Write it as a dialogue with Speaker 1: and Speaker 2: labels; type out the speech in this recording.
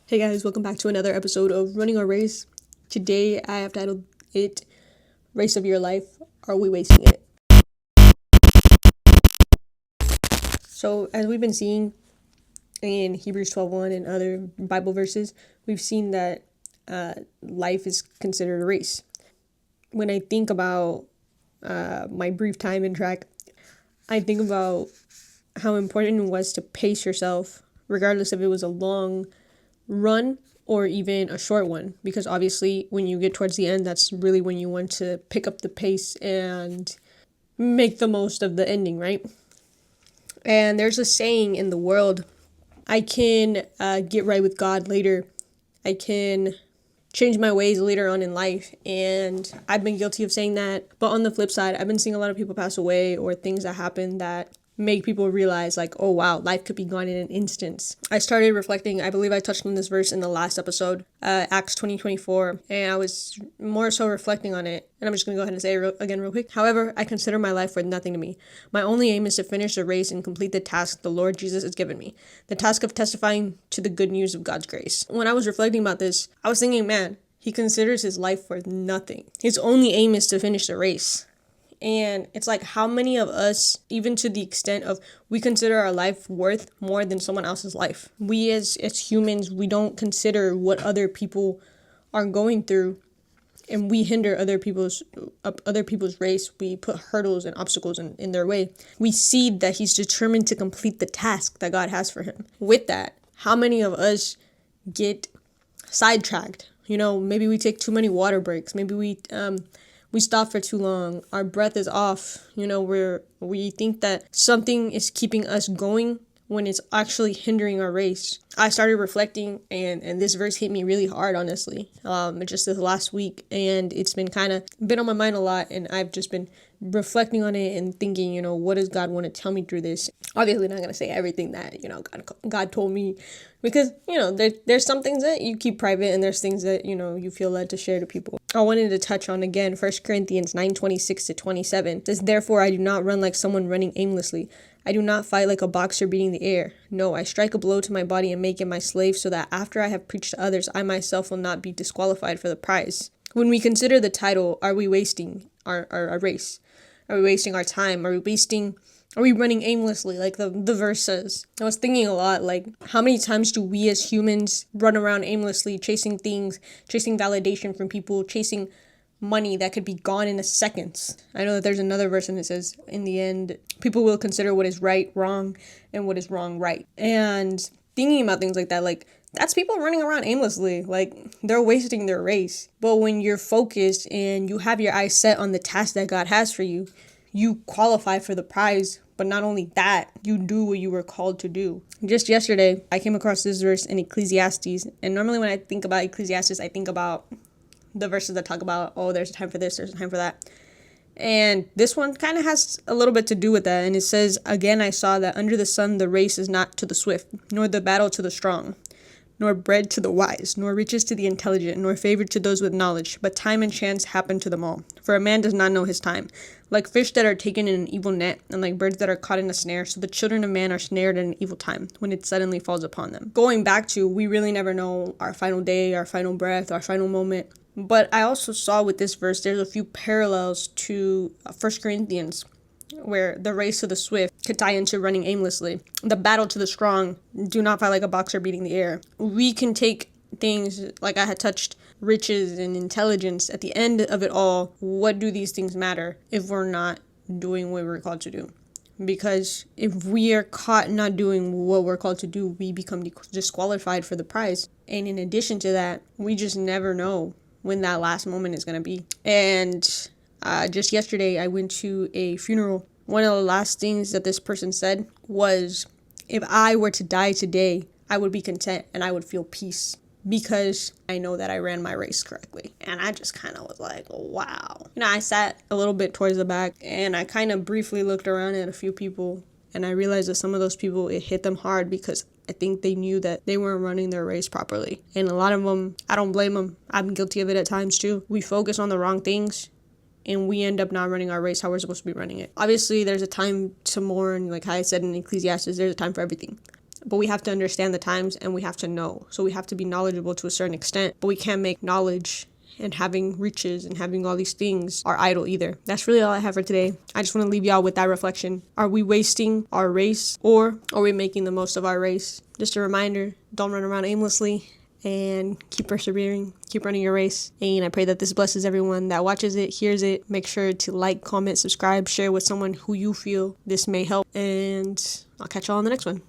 Speaker 1: Hey guys, welcome back to another episode of Running Our Race. Today I have titled it Race of Your Life. Are we wasting it? So as we've been seeing in Hebrews 12:1 and other Bible verses, we've seen that life is considered a race. When I think about my brief time in track, I think about how important it was to pace yourself, regardless if it was a long run or even a short one, because obviously when you get towards the end, that's really when you want to pick up the pace and make the most of the ending, right? And there's a saying in the world, I can get right with God later. I can change my ways later on in life. And I've been guilty of saying that. But on the flip side, I've been seeing a lot of people pass away or things that happen that make people realize like, oh wow, life could be gone in an instant. I started reflecting, I believe I touched on this verse in the last episode, Acts 20:24, and I was more so reflecting on it, and I'm just going to go ahead and say it again real quick. However, I consider my life worth nothing to me. My only aim is to finish the race and complete the task the Lord Jesus has given me, the task of testifying to the good news of God's grace. When I was reflecting about this, I was thinking, man, he considers his life worth nothing. His only aim is to finish the race. And it's like, how many of us, even to the extent of we consider our life worth more than someone else's life? We as humans, we don't consider what other people are going through, and we hinder other people's race. We put hurdles and obstacles in their way. We see that he's determined to complete the task that God has for him. With that, how many of us get sidetracked? You know, maybe we take too many water breaks. Maybe we stop for too long. Our breath is off. You know, we think that something is keeping us going when it's actually hindering our race. I started reflecting, and this verse hit me really hard, honestly, just this last week, and it's been been on my mind a lot, and I've just been reflecting on it and thinking, you know, what does God want to tell me through this? Obviously not going to say everything that, you know, God told me, because, you know, there's some things that you keep private, and there's things that, you know, you feel led to share to people. I wanted to touch on, again, 1 Corinthians 9:26-27. It says, therefore, I do not run like someone running aimlessly. I do not fight like a boxer beating the air. No, I strike a blow to my body and make it my slave, so that after I have preached to others, I myself will not be disqualified for the prize. When we consider the title, are we wasting our race? Are we wasting our time? Are we running aimlessly, like the verse says? I was thinking a lot, like, how many times do we as humans run around aimlessly, chasing things, chasing validation from people, chasing money that could be gone in a second? I know that there's another verse and it says, in the end, people will consider what is right wrong and what is wrong right. And thinking about things like that, like, that's people running around aimlessly, like, they're wasting their race. But when you're focused and you have your eyes set on the task that God has for you, you qualify for the prize. But not only that, you do what you were called to do. Just yesterday, I came across this verse in Ecclesiastes, and normally when I think about Ecclesiastes, I think about the verses that talk about, oh, there's a time for this, there's a time for that. And this one kind of has a little bit to do with that. And it says, again, I saw that under the sun, the race is not to the swift, nor the battle to the strong, nor bread to the wise, nor riches to the intelligent, nor favor to those with knowledge. But time and chance happen to them all. For a man does not know his time. Like fish that are taken in an evil net, and like birds that are caught in a snare, so the children of man are snared in an evil time, when it suddenly falls upon them. Going back to, we really never know our final day, our final breath, our final moment. But I also saw with this verse, there's a few parallels to 1 Corinthians, where the race to the swift could tie into running aimlessly. The battle to the strong, do not fight like a boxer beating the air. We can take things, like I had touched, riches and intelligence. At the end of it all, what do these things matter if we're not doing what we're called to do? Because if we are caught not doing what we're called to do, we become disqualified for the prize. And in addition to that, we just never know when that last moment is going to be. And just yesterday, I went to a funeral. One of the last things that this person said was, if I were to die today, I would be content and I would feel peace, because I know that I ran my race correctly. And I just kind of was like, wow. You know, I sat a little bit towards the back, and I kind of briefly looked around at a few people, and I realized that some of those people, it hit them hard, because I think they knew that they weren't running their race properly. And a lot of them, I don't blame them. I'm guilty of it at times too. We focus on the wrong things, and we end up not running our race how we're supposed to be running it. Obviously, there's a time to mourn, like how I said in Ecclesiastes, there's a time for everything. but we have to understand the times and we have to know. So we have to be knowledgeable to a certain extent, but we can't make knowledge and having riches and having all these things our idol either. That's really all I have for today. I just want to leave y'all with that reflection. Are we wasting our race, or are we making the most of our race? Just a reminder, don't run around aimlessly, and keep persevering, keep running your race. And I pray that this blesses everyone that watches it, hears it. Make sure to like, comment, subscribe, share with someone who you feel this may help, and I'll catch y'all on the next one.